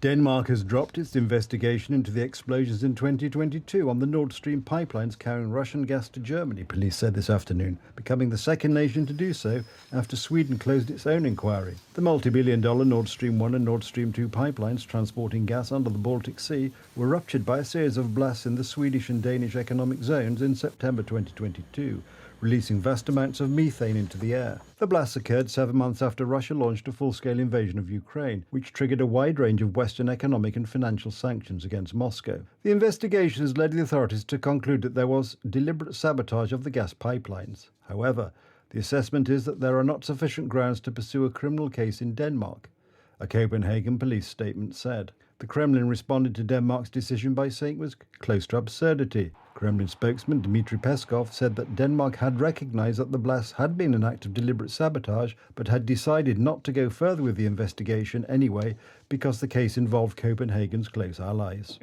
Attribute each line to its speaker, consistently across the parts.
Speaker 1: Denmark has dropped its investigation into the explosions in 2022 on the Nord Stream pipelines carrying Russian gas to Germany, police said this afternoon, becoming the second nation to do so after Sweden closed its own inquiry. The multi-billion-dollar Nord Stream 1 and Nord Stream 2 pipelines transporting gas under the Baltic Sea were ruptured by a series of blasts in the Swedish and Danish economic zones in September 2022, releasing vast amounts of methane into the air. The blasts occurred 7 months after Russia launched a full-scale invasion of Ukraine, which triggered a wide range of Western economic and financial sanctions against Moscow. The investigation has led the authorities to conclude that there was deliberate sabotage of the gas pipelines. However, the assessment is that there are not sufficient grounds to pursue a criminal case in Denmark, a Copenhagen police statement said. The Kremlin responded to Denmark's decision by saying it was close to absurdity. Kremlin spokesman Dmitry Peskov said that Denmark had recognized that the blasts had been an act of deliberate sabotage, but had decided not to go further with the investigation anyway because the case involved Copenhagen's close allies.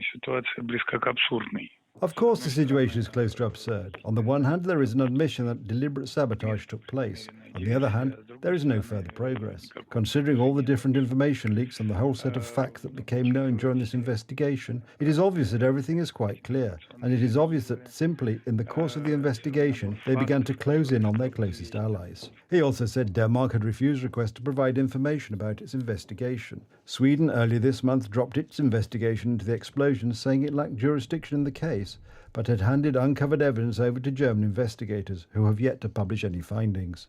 Speaker 1: Of course, the situation is close to absurd. On the one hand, there is an admission that deliberate sabotage took place. On the other hand, there is no further progress. Considering all the different information leaks and the whole set of facts that became known during this investigation, it is obvious that everything is quite clear. And it is obvious that simply, in the course of the investigation, they began to close in on their closest allies. He also said Denmark had refused requests to provide information about its investigation. Sweden earlier this month dropped its investigation into the explosions, saying it lacked jurisdiction in the case, but had handed uncovered evidence over to German investigators, who have yet to publish any findings.